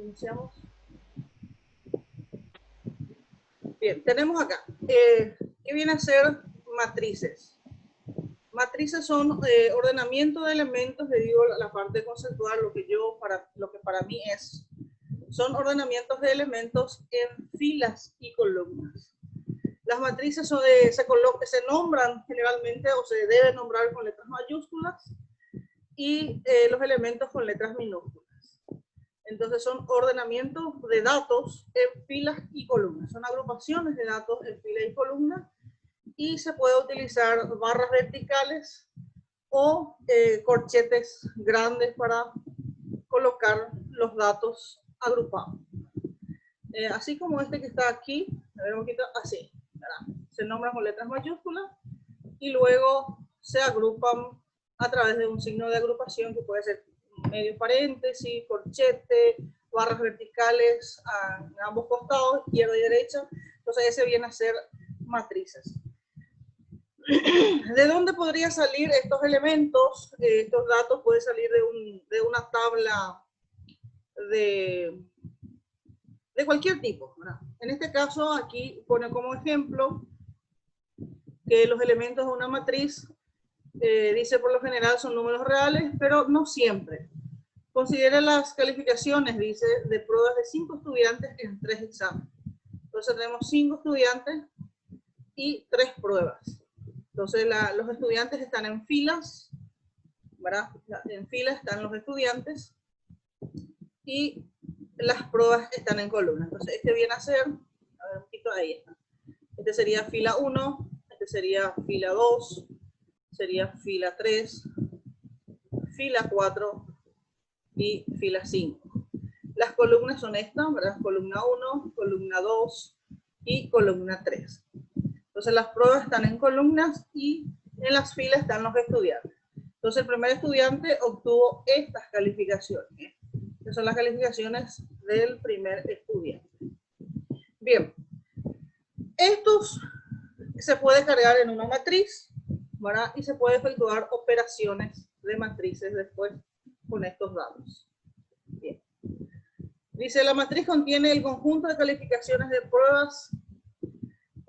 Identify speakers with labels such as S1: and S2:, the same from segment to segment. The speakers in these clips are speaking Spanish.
S1: Iniciamos. Bien, tenemos acá, ¿qué viene a ser matrices? Matrices son ordenamiento de elementos, le digo la parte conceptual, lo que para mí es. Son ordenamientos de elementos en filas y columnas. Las matrices se nombran generalmente o se deben nombrar con letras mayúsculas y los elementos con letras minúsculas. Entonces son ordenamientos de datos en filas y columnas. Son agrupaciones de datos en filas y columnas y se puede utilizar barras verticales o corchetes grandes para colocar los datos agrupados. Así como este que está aquí, a ver un poquito, así, ¿verdad? Se nombran con letras mayúsculas y luego se agrupan a través de un signo de agrupación que puede ser medio paréntesis, corchete, barras verticales a ambos costados, izquierda y derecha. Entonces ese viene a ser matrices. ¿De dónde podrían salir estos elementos? Estos datos pueden salir de una tabla de cualquier tipo, ¿verdad? En este caso aquí pone como ejemplo que los elementos de una matriz dice por lo general son números reales, pero no siempre. Considera las calificaciones, dice, de pruebas de 5 estudiantes en 3 exámenes. Entonces tenemos 5 estudiantes y 3 pruebas. Entonces los estudiantes están en filas, ¿verdad? En filas están los estudiantes y las pruebas están en columnas. Entonces este viene a ser, a ver un poquito, ahí está. Este sería fila 1, este sería fila 2, sería fila 3, fila 4 y fila 5. Las columnas son estas, ¿verdad? Columna 1, columna 2 y columna 3. Entonces las pruebas están en columnas y en las filas están los estudiantes. Entonces el primer estudiante obtuvo estas calificaciones. Estas son las calificaciones del primer estudiante. Bien, estos se puede cargar en una matriz, ¿verdad? Y se puede efectuar operaciones de matrices después con estos datos. Bien. Dice, la matriz contiene el conjunto de calificaciones de pruebas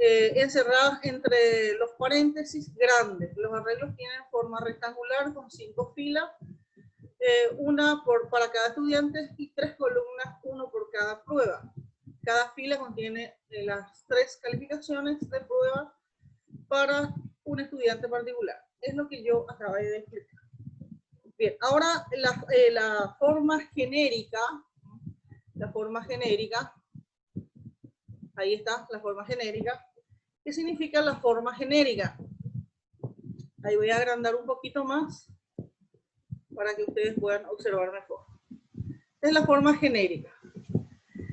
S1: encerradas entre los paréntesis grandes. Los arreglos tienen forma rectangular con 5 filas, una para cada estudiante y 3 columnas, 1 por cada prueba. Cada fila contiene las 3 calificaciones de prueba para un estudiante particular. Es lo que yo acabé de explicar. Bien, ahora la forma genérica, ahí está la forma genérica. ¿Qué significa la forma genérica? Ahí voy a agrandar un poquito más para que ustedes puedan observar mejor. Esta es la forma genérica.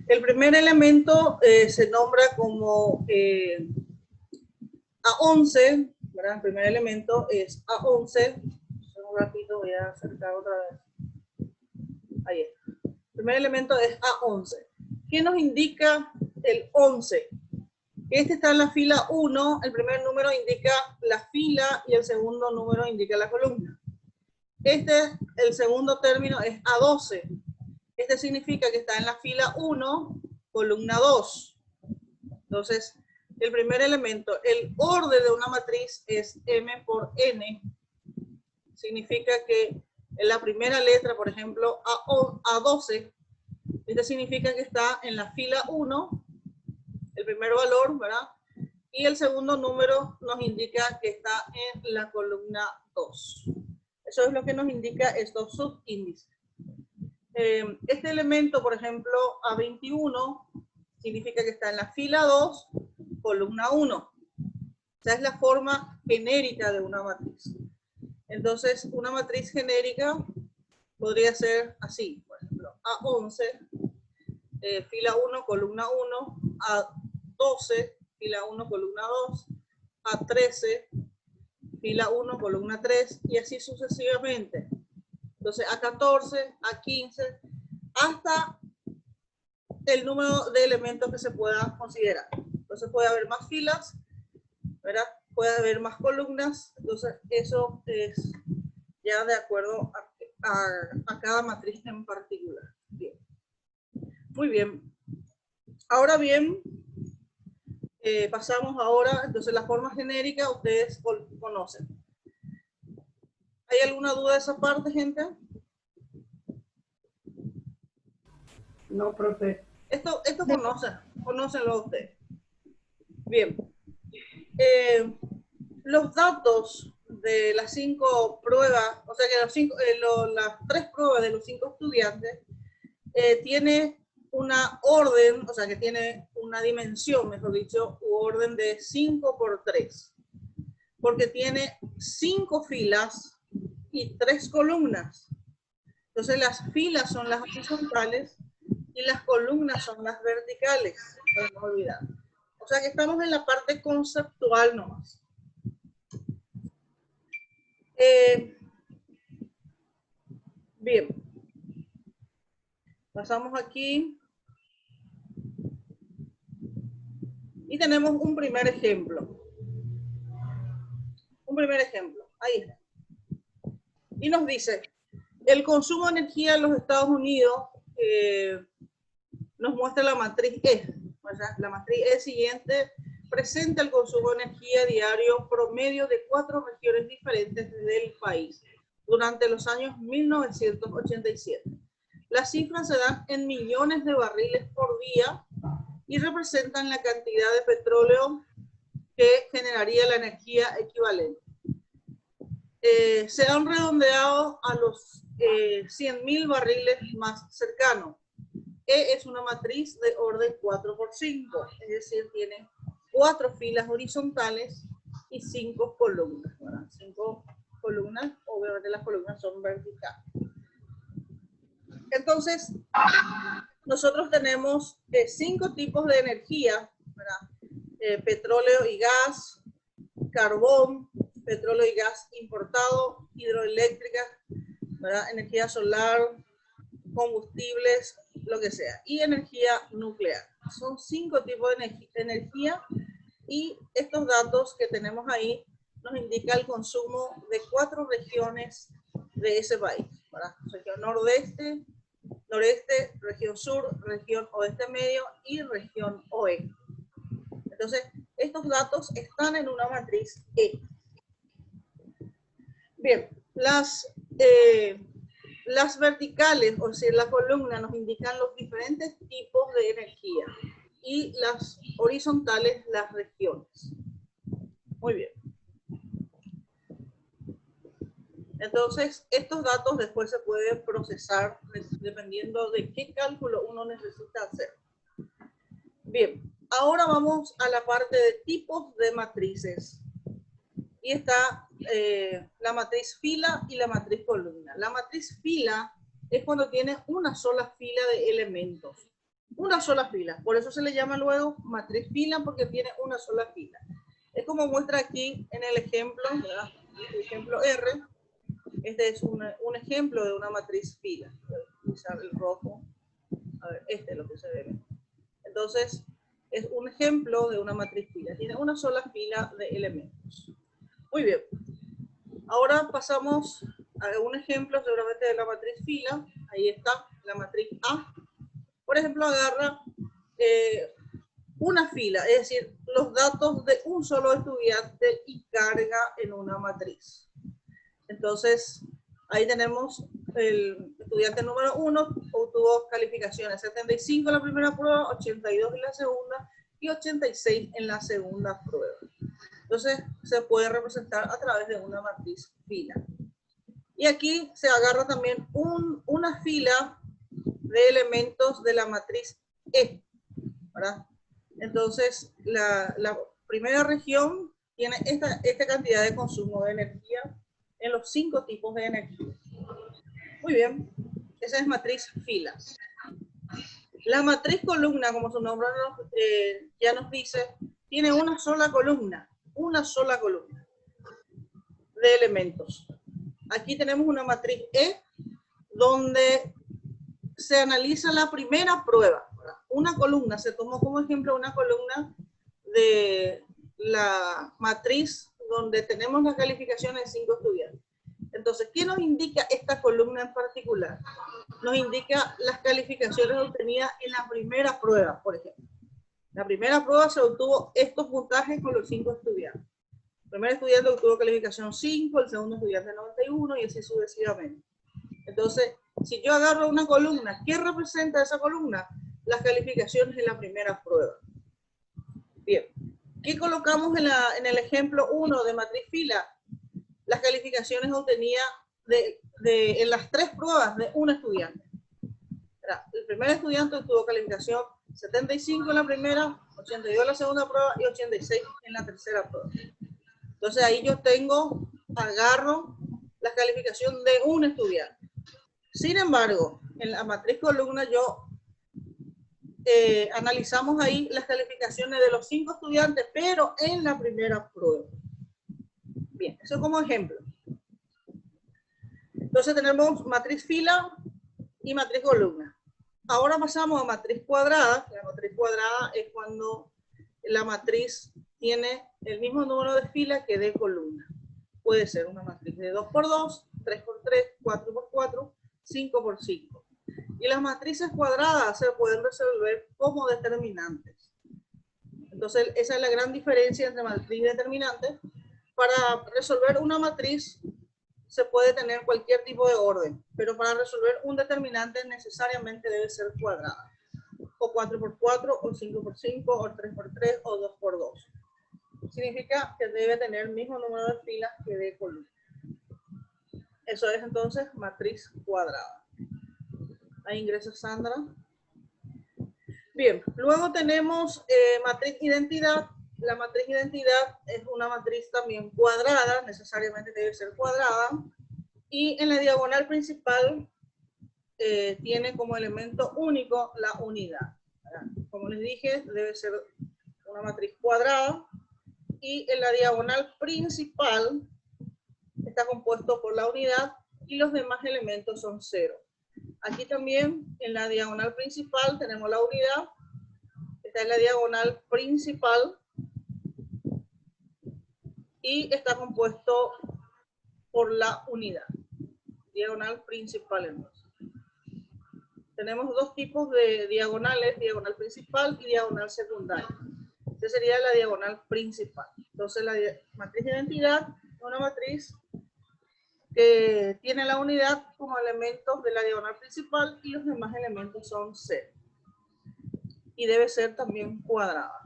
S1: El primer elemento se nombra como A11, ¿verdad? El primer elemento es A11. Un ratito voy a acercar otra vez. Ahí está. El primer elemento es A11. ¿Qué nos indica el 11? Este está en la fila 1, el primer número indica la fila y el segundo número indica la columna. El segundo término es A12. Este significa que está en la fila 1, columna 2. Entonces, el primer elemento, el orden de una matriz es M por N. Significa que en la primera letra, por ejemplo, A12, este significa que está en la fila 1, el primer valor, ¿verdad? Y el segundo número nos indica que está en la columna 2. Eso es lo que nos indica estos subíndices. Este elemento, por ejemplo, A21, significa que está en la fila 2, columna 1. Esa es la forma genérica de una matriz. Entonces, una matriz genérica podría ser así, por ejemplo, A11, fila 1, columna 1, A12, fila 1, columna 2, A13, fila 1, columna 3, y así sucesivamente. Entonces, A14, A15, hasta el número de elementos que se pueda considerar. Entonces, puede haber más filas, ¿verdad? Puede haber más columnas. Entonces, eso es ya de acuerdo a cada matriz en particular. Bien. Muy bien. Ahora bien, pasamos ahora, entonces la forma genérica ustedes conocen. ¿Hay alguna duda de esa parte, gente?
S2: No, profe.
S1: Esto conócenlo ustedes. Bien. Los datos de las 5 pruebas, o sea que las 3 pruebas de los 5 estudiantes, tiene una orden, o sea que tiene una dimensión, mejor dicho, u orden de 5 por 3, porque tiene 5 filas y 3 columnas. Entonces las filas son las horizontales y las columnas son las verticales, para no olvidar. O sea que estamos en la parte conceptual nomás. Bien. Pasamos aquí. Y tenemos un primer ejemplo. Un primer ejemplo. Ahí está. Y nos dice, el consumo de energía en los Estados Unidos nos muestra la matriz E. O sea, la matriz E siguiente presenta el consumo de energía diario promedio de 4 regiones diferentes del país durante los años 1987. Las cifras se dan en millones de barriles por día y representan la cantidad de petróleo que generaría la energía equivalente. Se han redondeado a los 100.000 barriles más cercanos. E es una matriz de orden 4 por 5, es decir, tiene 4 filas horizontales y 5 columnas. 5 columnas, obviamente las columnas son verticales. Entonces, nosotros tenemos 5 tipos de energía, petróleo y gas, carbón, petróleo y gas importado, hidroeléctrica, energía solar, combustibles, lo que sea, y energía nuclear. Son 5 tipos de energía y estos datos que tenemos ahí nos indica el consumo de 4 regiones de ese país. Región nordeste, noreste, región sur, región oeste medio y región oeste. Entonces, estos datos están en una matriz E. Bien, las verticales, o sea, la columna nos indican los diferentes tipos de energía y las horizontales las regiones. Muy bien. Entonces, estos datos después se pueden procesar dependiendo de qué cálculo uno necesita hacer. Bien, ahora vamos a la parte de tipos de matrices. Y está la matriz fila y la matriz columna. La matriz fila es cuando tiene una sola fila de elementos. Una sola fila. Por eso se le llama luego matriz fila, porque tiene una sola fila. Es como muestra aquí en el ejemplo, ¿verdad? El ejemplo R. Este es un ejemplo de una matriz fila. Voy a utilizar el rojo. A ver, este es lo que se ve. Entonces, es un ejemplo de una matriz fila. Tiene una sola fila de elementos. Muy bien. Ahora pasamos a un ejemplo seguramente de la matriz fila. Ahí está la matriz A. Por ejemplo, agarra una fila, es decir, los datos de un solo estudiante y carga en una matriz. Entonces, ahí tenemos el estudiante número 1, obtuvo calificaciones 75 en la primera prueba, 82 en la segunda y 86 en la segunda prueba. Entonces, se puede representar a través de una matriz fila. Y aquí se agarra también una fila de elementos de la matriz E, ¿verdad? Entonces, la primera región tiene esta cantidad de consumo de energía en los 5 tipos de energía. Muy bien, esa es matriz fila. La matriz columna, como su nombre ya nos dice, tiene una sola columna de elementos. Aquí tenemos una matriz E donde se analiza la primera prueba. Una columna, se tomó como ejemplo una columna de la matriz donde tenemos las calificaciones de 5 estudiantes. Entonces, ¿qué nos indica esta columna en particular? nos indica las calificaciones obtenidas en la primera prueba, por ejemplo. La primera prueba se obtuvo estos puntajes con los 5 estudiantes. El primer estudiante obtuvo calificación 5, el segundo estudiante 91 y así sucesivamente. Entonces, si yo agarro una columna, ¿qué representa esa columna? Las calificaciones en la primera prueba. Bien, ¿qué colocamos en el ejemplo 1 de matriz fila? Las calificaciones obtenidas en las 3 pruebas de un estudiante. El primer estudiante obtuvo calificación 75 en la primera, 82 en la segunda prueba y 86 en la tercera prueba. Entonces ahí yo agarro la calificación de un estudiante. Sin embargo, en la matriz columna analizamos ahí las calificaciones de los 5 estudiantes, pero en la primera prueba. Bien, eso como ejemplo. Entonces tenemos matriz fila y matriz columna. Ahora pasamos a matriz cuadrada. La matriz cuadrada es cuando la matriz tiene el mismo número de filas que de columna. Puede ser una matriz de 2x2, 3x3, 4x4, 5x5. Y las matrices cuadradas se pueden resolver como determinantes. Entonces, esa es la gran diferencia entre matriz y determinante. Para resolver una matriz se puede tener cualquier tipo de orden, pero para resolver un determinante necesariamente debe ser cuadrada. O 4x4, o 5x5, o 3x3, o 2x2. Significa que debe tener el mismo número de filas que de columna. Eso es entonces matriz cuadrada. Ahí ingresa Sandra. Bien, luego tenemos matriz identidad. La matriz identidad es una matriz también cuadrada, necesariamente debe ser cuadrada. Y en la diagonal principal tiene como elemento único la unidad. Como les dije, debe ser una matriz cuadrada. Y en la diagonal principal está compuesto por la unidad y los demás elementos son 0. Aquí también en la diagonal principal tenemos la unidad. Esta es la diagonal principal y está compuesto por la unidad. Diagonal principal entonces. Tenemos dos tipos de diagonales, diagonal principal y diagonal secundaria. Esta sería la diagonal principal. Entonces la matriz de identidad es una matriz que tiene la unidad como elementos de la diagonal principal y los demás elementos son 0. Y debe ser también cuadrada.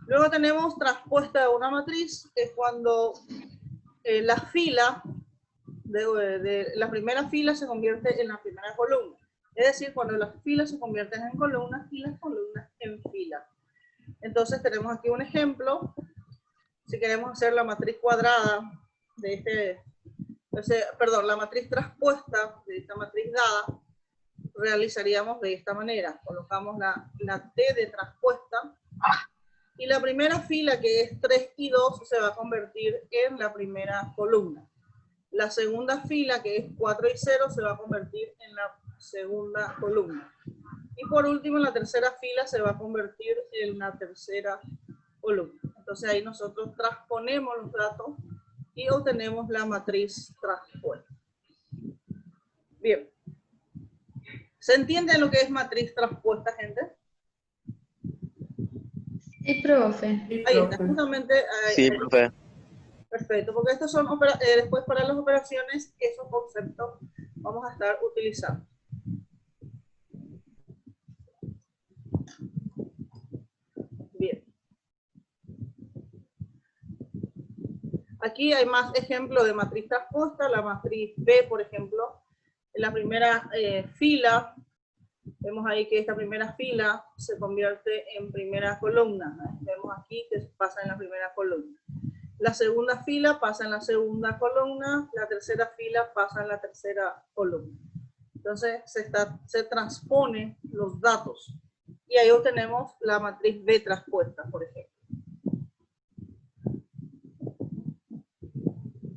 S1: Luego tenemos traspuesta de una matriz, que es cuando la fila de la primera fila se convierte en la primera columna. Es decir, cuando las filas se convierten en columnas y las columnas en filas. Entonces tenemos aquí un ejemplo. Si queremos hacer la matriz cuadrada de la matriz traspuesta de esta matriz dada, realizaríamos de esta manera. Colocamos la T de traspuesta y la primera fila, que es 3 y 2, se va a convertir en la primera columna. La segunda fila, que es 4 y 0, se va a convertir en la segunda columna. Y por último, la tercera fila se va a convertir en la tercera columna. Entonces ahí nosotros transponemos los datos y obtenemos la matriz traspuesta. Bien. ¿Se entiende lo que es matriz traspuesta, gente?
S3: Sí, profe.
S1: Ahí está, justamente.
S4: Sí, profe.
S1: Perfecto, porque estos son después para las operaciones, esos conceptos vamos a estar utilizando. Bien. Aquí hay más ejemplos de matriz traspuesta. La matriz B, por ejemplo, en la primera fila, vemos ahí que esta primera fila se convierte en primera columna. Vemos aquí que pasa en la primera columna. La segunda fila pasa en la segunda columna, la tercera fila pasa en la tercera columna. Entonces se transponen los datos y ahí obtenemos la matriz B traspuesta, por ejemplo.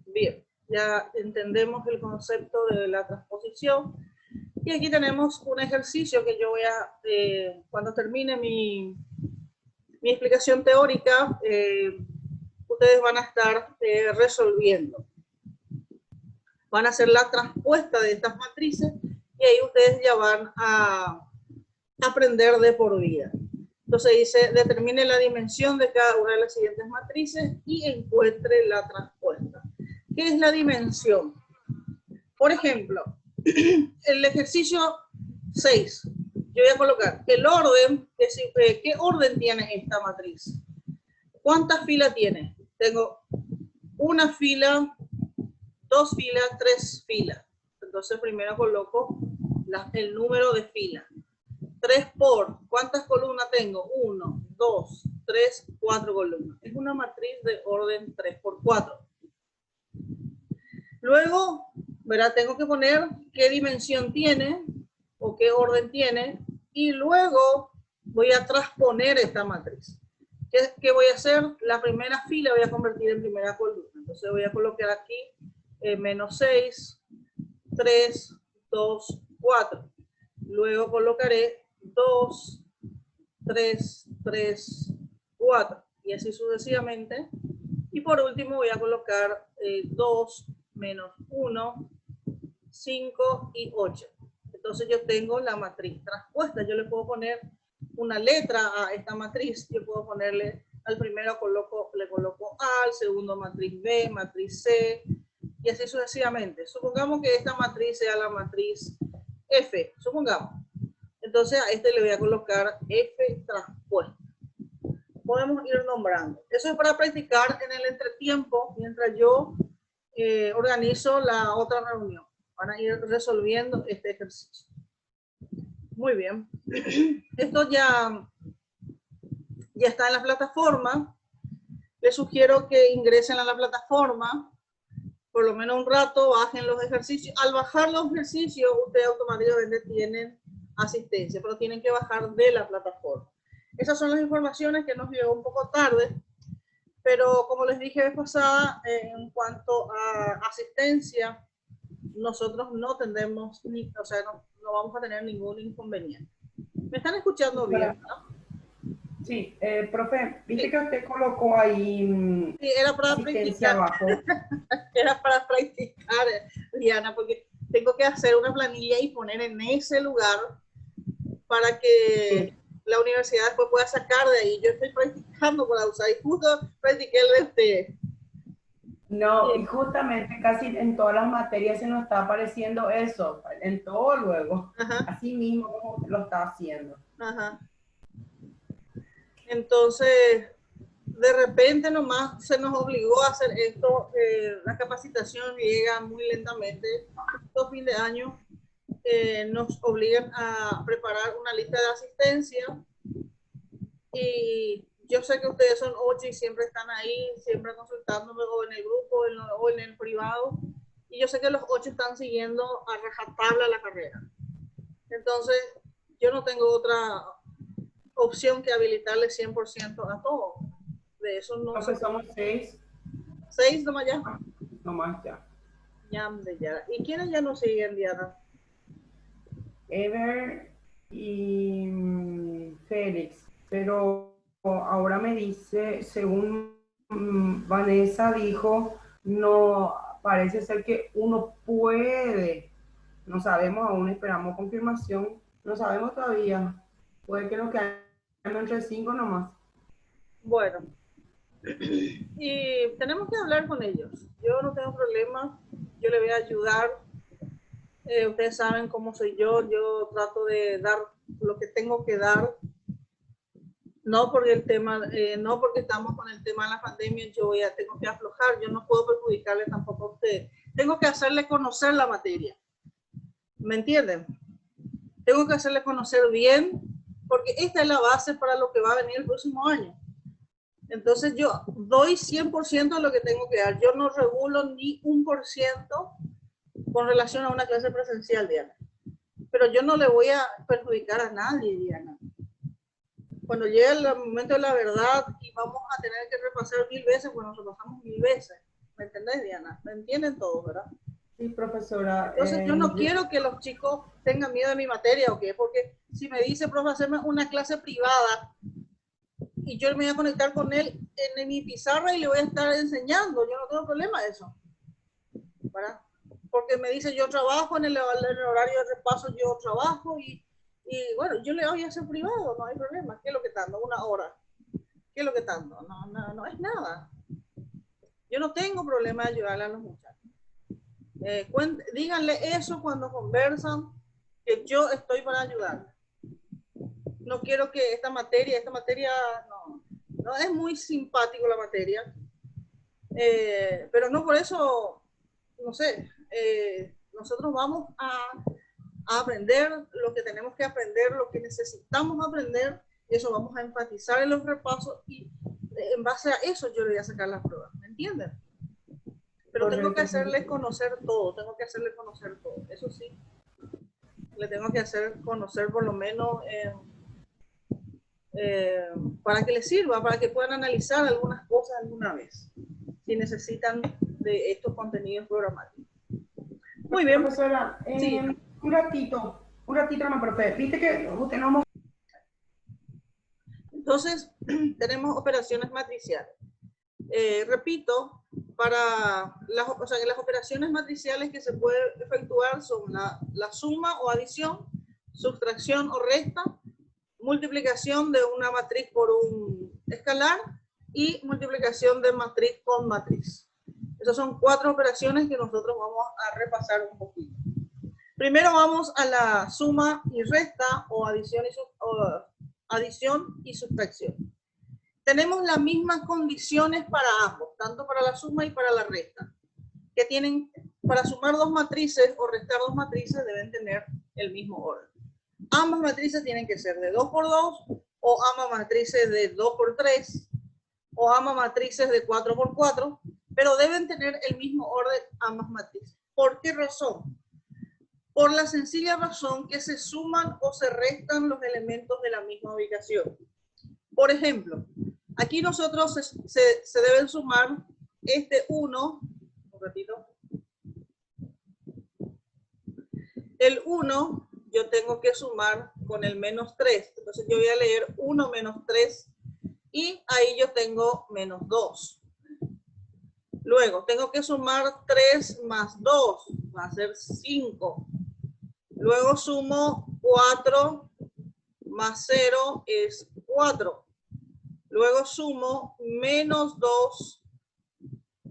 S1: Bien, ya entendemos el concepto de la transposición. Y aquí tenemos un ejercicio que yo voy a, cuando termine mi explicación teórica, ustedes van a estar resolviendo. Van a hacer la transpuesta de estas matrices y ahí ustedes ya van a aprender de por vida. Entonces dice, determine la dimensión de cada una de las siguientes matrices y encuentre la traspuesta. ¿Qué es la dimensión? Por ejemplo, el ejercicio 6, yo voy a colocar el orden, ¿qué orden tiene esta matriz? ¿Cuántas filas tiene? Tengo una fila, 2 filas, 3 filas. Entonces primero coloco el número de filas. 3 por, ¿cuántas columnas tengo? 1, 2, 3, 4 columnas. Es una matriz de orden 3 por 4. Luego, ¿verdad? Tengo que poner qué dimensión tiene o qué orden tiene y luego voy a transponer esta matriz. ¿Qué voy a hacer? La primera fila voy a convertir en primera columna. Entonces voy a colocar aquí menos 6, 3, 2, 4. Luego colocaré 2, 3, 3, 4. Y así sucesivamente. Y por último voy a colocar 2, menos 1, 5 y 8. Entonces yo tengo la matriz traspuesta. Yo le puedo poner una letra a esta matriz. Yo puedo ponerle, al primero le coloco A, al segundo matriz B, matriz C, y así sucesivamente. Supongamos que esta matriz sea la matriz F, supongamos. Entonces a este le voy a colocar F traspuesta. Podemos ir nombrando. Eso es para practicar en el entretiempo, mientras yo organizo la otra reunión. Van a ir resolviendo este ejercicio. Muy bien. Esto ya está en la plataforma. Les sugiero que ingresen a la plataforma. Por lo menos un rato, bajen los ejercicios. Al bajar los ejercicios, ustedes automáticamente tienen asistencia, pero tienen que bajar de la plataforma. Esas son las informaciones que nos llegó un poco tarde, pero como les dije vez pasada, en cuanto a asistencia, nosotros no tendremos, o sea, no vamos a tener ningún inconveniente. ¿Me están escuchando bien? ¿No?
S2: Sí, profe, viste que usted colocó ahí
S1: sí, era para
S2: asistencia abajo.
S1: Era para practicar, Diana, porque tengo que hacer una planilla y poner en ese lugar para que la universidad después pueda sacar de ahí. Yo estoy practicando para usar y justo practiqué el de ustedes.
S2: No, y justamente casi en todas las materias se nos está apareciendo eso, en todo luego. Ajá. Así mismo como lo está haciendo.
S1: Ajá. Entonces, de repente nomás se nos obligó a hacer esto. La capacitación llega muy lentamente. Estos fin de año nos obligan a preparar una lista de asistencia. Y yo sé que ustedes son 8 y siempre están ahí, siempre consultándome o en el grupo o en el privado. Y yo sé que los 8 están siguiendo a rajatabla la carrera. Entonces, yo no tengo otra opción que habilitarle 100% a todos. De eso no.
S2: Entonces somos 6.
S1: 6 nomás ya.
S2: Nomás ya.
S1: Ya. ¿Y quiénes ya nos siguen, Diana?
S2: Ever y Félix. Pero ahora me dice, según Vanessa dijo, no, parece ser que uno puede. No sabemos, aún esperamos confirmación. No sabemos todavía. Puede que nos queden entre 5 nomás.
S1: Bueno. Y tenemos que hablar con ellos. Yo no tengo problema. Yo le voy a ayudar. Ustedes saben cómo soy yo. Yo trato de dar lo que tengo que dar. No porque no porque estamos con el tema de la pandemia, tengo que aflojar. Yo no puedo perjudicarle tampoco a ustedes. Tengo que hacerle conocer la materia. ¿Me entienden? Tengo que hacerle conocer bien, porque esta es la base para lo que va a venir el próximo año. Entonces yo doy 100% de lo que tengo que dar. Yo no regulo ni 1% con relación a una clase presencial, Diana. Pero yo no le voy a perjudicar a nadie, Diana. Cuando llegue el momento de la verdad y vamos a tener que repasar 1000 veces, pues nos repasamos 1000 veces. ¿Me entendés, Diana? ¿Me entienden todos, verdad?
S2: Sí, profesora.
S1: Entonces yo no quiero que los chicos tengan miedo de mi materia, ¿o qué? Porque si me dice, profe, hacerme una clase privada y yo me voy a conectar con él en mi pizarra y le voy a estar enseñando, yo no tengo problema de eso, ¿verdad? porque me dice yo trabajo en el horario de repaso, yo trabajo y bueno, yo le doy a ese privado, no hay problema. ¿Qué es lo que tanto? Una hora. ¿Qué es lo que tanto? No es nada. Yo no tengo problema de ayudarle a los muchachos. Díganle eso cuando conversan, que yo estoy para ayudarle. No quiero que esta materia no es muy simpático la materia, pero no por eso, no sé, nosotros vamos a aprender lo que tenemos que aprender, lo que necesitamos aprender, eso vamos a enfatizar en los repasos y en base a eso yo le voy a sacar las pruebas, ¿me entienden? Pero tengo que hacerle conocer todo, eso sí, le tengo que hacer conocer por lo menos para que les sirva, para que puedan analizar algunas cosas alguna vez, si necesitan de estos contenidos programáticos. Muy bien.
S2: Profesora,
S1: sí.
S2: un ratito no, profe. Viste que usted no...
S1: Entonces, tenemos operaciones matriciales. Repito, para las operaciones matriciales que se pueden efectuar son la suma o adición, sustracción o resta, multiplicación de una matriz por un escalar y multiplicación de matriz con matriz. Esas son 4 operaciones que nosotros vamos a repasar un poquito. Primero vamos a la suma y resta o adición y sustracción. Tenemos las mismas condiciones para ambos, tanto para la suma y para la resta, que tienen, para sumar 2 matrices o restar 2 matrices deben tener el mismo orden. Ambas matrices tienen que ser de 2 por 2, o ambas matrices de 2 por 3, o ambas matrices de 4 por 4, pero deben tener el mismo orden ambas matrices. ¿Por qué razón? Por la sencilla razón que se suman o se restan los elementos de la misma ubicación. Por ejemplo, aquí nosotros se deben sumar este 1, un ratito. El 1 yo tengo que sumar con el menos 3. Entonces yo voy a leer 1 menos 3 y ahí yo tengo menos 2. Luego tengo que sumar 3 más 2, va a ser 5. Luego sumo 4 más 0 es 4. Luego sumo menos 2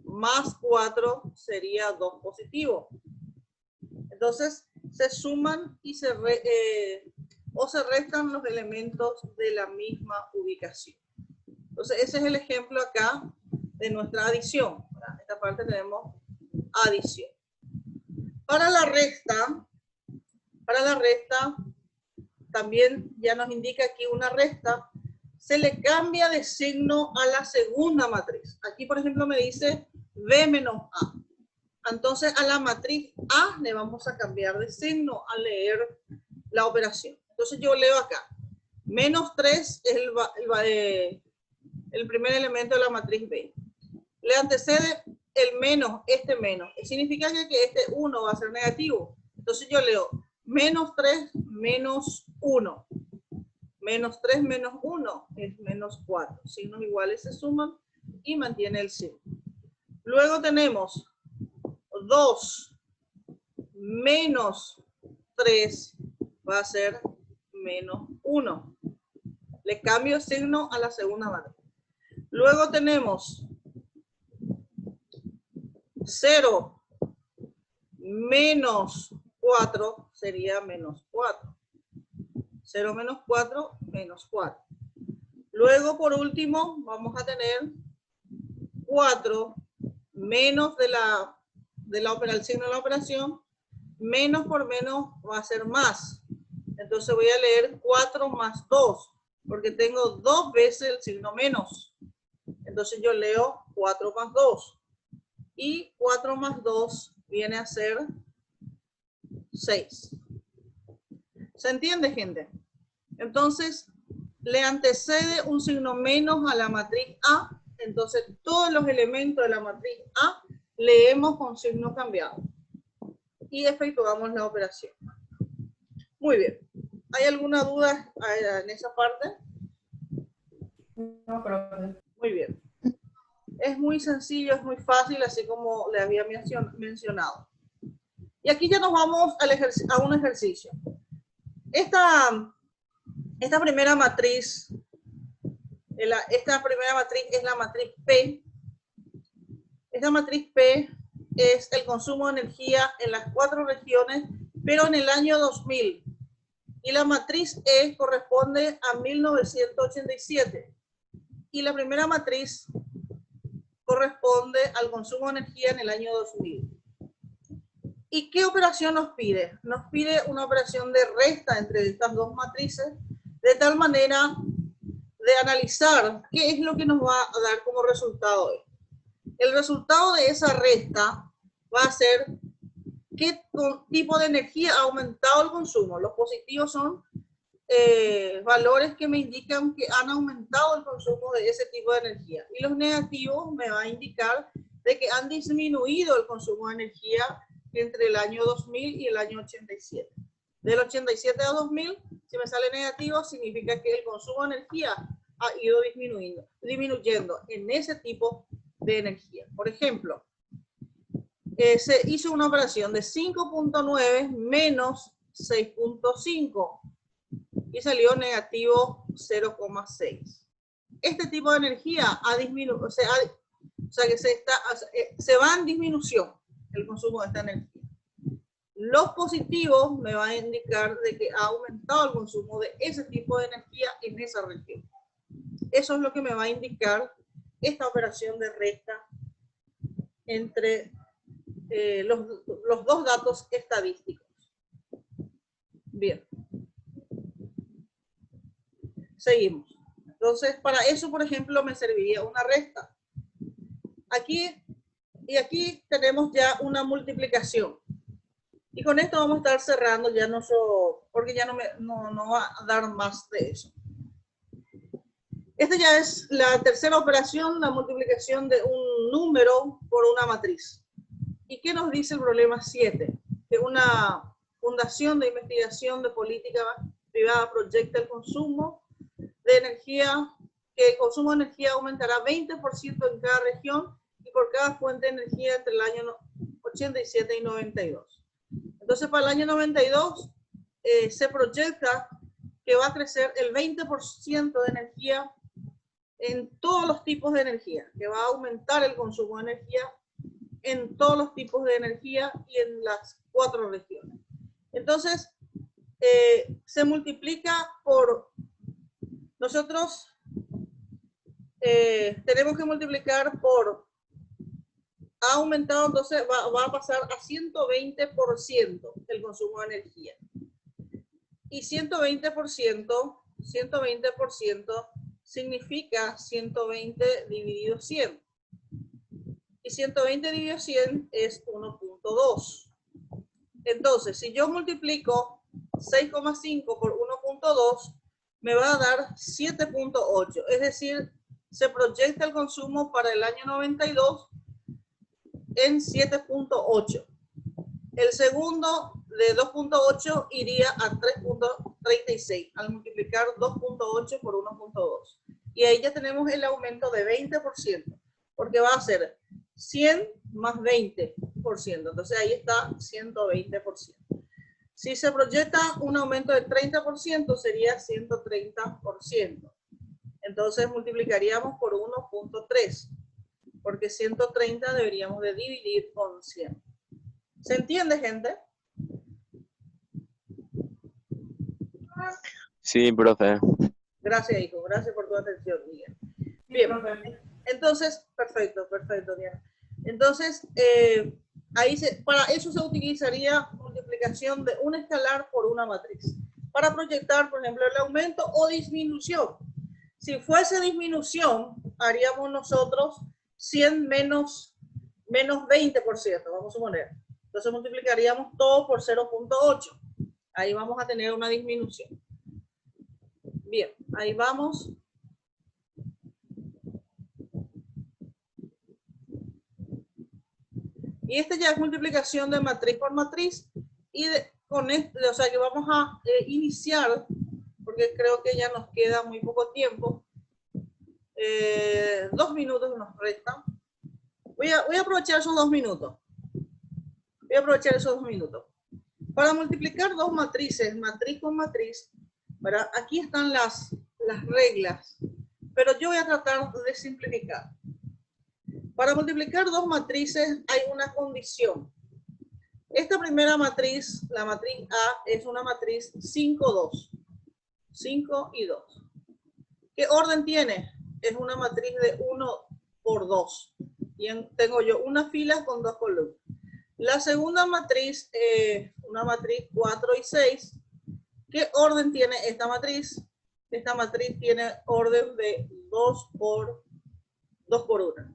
S1: más 4 sería 2 positivo. Entonces se suman y se restan los elementos de la misma ubicación. Entonces ese es el ejemplo acá de nuestra adición. En esta parte tenemos adición. Para la resta también ya nos indica aquí una resta, se le cambia de signo a la segunda matriz. Aquí, por ejemplo, me dice B menos A. Entonces, a la matriz A le vamos a cambiar de signo al leer la operación. Entonces, yo leo acá. Menos 3 es el primer elemento de la matriz B. Le antecede el menos, este menos. Significa que este 1 va a ser negativo. Entonces, yo leo menos 3 menos 1. Menos 3 menos 1 es menos 4. Signos iguales se suman y mantiene el signo. Luego tenemos 2 menos 3 va a ser menos 1. Le cambio el signo a la segunda matriz. Luego tenemos 0 menos 4 sería menos 4. 0 menos 4, menos 4. Luego, por último, vamos a tener 4 menos el signo de la operación, menos por menos va a ser más. Entonces voy a leer 4 más 2, porque tengo 2 veces el signo menos. Entonces yo leo 4 más 2. Y 4 más 2 viene a ser 6. ¿Se entiende, gente? Entonces, le antecede un signo menos a la matriz A. Entonces, todos los elementos de la matriz A leemos con signo cambiado. Y efectuamos la operación. Muy bien. ¿Hay alguna duda en esa parte?
S2: No, profe.
S1: Muy bien. Es muy sencillo, es muy fácil, así como le había mencionado. Y aquí ya nos vamos a un ejercicio. Esta primera matriz, es la matriz P. Esta matriz P es el consumo de energía en las 4 regiones, pero en el año 2000. Y la matriz E corresponde a 1987. Y la primera matriz corresponde al consumo de energía en el año 2000. ¿Y qué operación nos pide? Nos pide una operación de resta entre estas dos matrices, de tal manera de analizar qué es lo que nos va a dar como resultado esto. El resultado de esa resta va a ser qué tipo de energía ha aumentado el consumo. Los positivos son valores que me indican que han aumentado el consumo de ese tipo de energía. Y los negativos me van a indicar de que han disminuido el consumo de energía entre el año 2000 y el año 87. Del 87 a 2000, si me sale negativo, significa que el consumo de energía ha ido disminuyendo en ese tipo de energía. Por ejemplo, se hizo una operación de 5.9 menos 6.5 y salió negativo 0,6. Este tipo de energía ha disminuido, o sea que se va en disminución el consumo de esta energía. Los positivos me van a indicar de que ha aumentado el consumo de ese tipo de energía en esa región. Eso es lo que me va a indicar esta operación de resta entre los dos datos estadísticos. Bien. Seguimos. Entonces, para eso, por ejemplo, me serviría una resta. Aquí tenemos ya una multiplicación. Y con esto vamos a estar cerrando, ya no porque ya no va a dar más de eso. Esta ya es la tercera operación, la multiplicación de un número por una matriz. ¿Y qué nos dice el problema 7? Que una fundación de investigación de política privada proyecta el consumo de energía, que el consumo de energía aumentará 20% en cada región y por cada fuente de energía entre el año 87 y 92. Entonces, para el año 92 se proyecta que va a crecer el 20% de energía en todos los tipos de energía, que va a aumentar el consumo de energía en todos los tipos de energía y en las 4 regiones. Entonces, se multiplica por... Nosotros tenemos que multiplicar por... Ha aumentado, entonces va a pasar a 120% el consumo de energía. Y 120% significa 120 dividido 100. Y 120 dividido 100 es 1.2. Entonces, si yo multiplico 6,5 por 1.2, me va a dar 7.8. Es decir, se proyecta el consumo para el año 92 en 7.8. El segundo de 2.8 iría a 3.36 al multiplicar 2.8 por 1.2. Y ahí ya tenemos el aumento de 20%, porque va a ser 100 más 20%. Entonces ahí está 120%. Si se proyecta un aumento de 30%, sería 130%. Entonces multiplicaríamos por 1.3, porque 130 deberíamos de dividir con 100. ¿Se entiende, gente?
S3: Sí, profe.
S1: Gracias, hijo. Gracias por tu atención, Miguel. Bien. Entonces, perfecto, Diana. Entonces, para eso se utilizaría multiplicación de un escalar por una matriz. Para proyectar, por ejemplo, el aumento o disminución. Si fuese disminución, haríamos nosotros 100 menos 20%, vamos a suponer. Entonces multiplicaríamos todo por 0.8. Ahí vamos a tener una disminución. Bien, ahí vamos. Y esta ya es multiplicación de matriz por matriz. Y con esto, o sea que vamos a iniciar, porque creo que ya nos queda muy poco tiempo. 2 minutos nos restan. Voy a aprovechar esos 2 minutos. Voy a aprovechar esos 2 minutos. Para multiplicar dos matrices, matriz con matriz, ¿verdad? Aquí están las reglas, pero yo voy a tratar de simplificar. Para multiplicar dos matrices hay una condición. Esta primera matriz, la matriz A, es una matriz 5, 2. 5 y 2. ¿Qué orden tiene? Es una matriz de 1 por 2. Tengo yo una fila con 2 columnas. La segunda matriz, una matriz 4 y 6. ¿Qué orden tiene esta matriz? Esta matriz tiene orden de 2 por 1.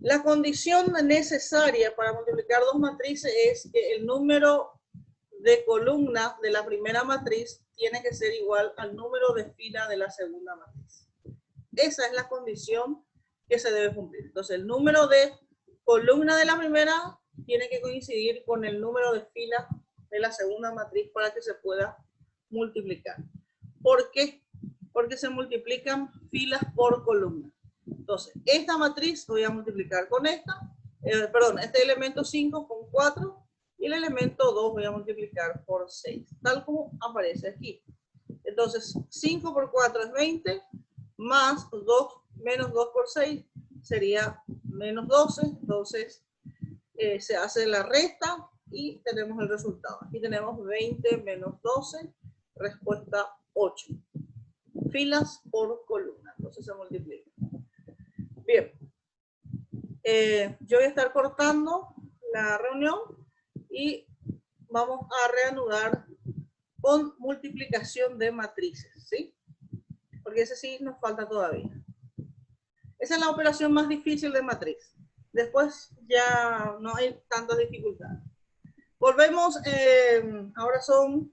S1: La condición necesaria para multiplicar dos matrices es que el número de columnas de la primera matriz tiene que ser igual al número de filas de la segunda matriz. Esa es la condición que se debe cumplir. Entonces, el número de columna de la primera tiene que coincidir con el número de filas de la segunda matriz para que se pueda multiplicar. ¿Por qué? Porque se multiplican filas por columna. Entonces, esta matriz voy a multiplicar con esta, este elemento 5 con 4 y el elemento 2 voy a multiplicar por 6, tal como aparece aquí. Entonces, 5 por 4 es 20, más 2, menos 2 por 6 sería menos 12. Entonces, se hace la resta y tenemos el resultado. Aquí tenemos 20 menos 12, respuesta 8. Filas por columna, entonces se multiplica. Bien, yo voy a estar cortando la reunión y vamos a reanudar con multiplicación de matrices, ¿sí? Porque ese sí nos falta todavía. Esa es la operación más difícil de matriz. Después ya no hay tantas dificultades. Volvemos, ahora son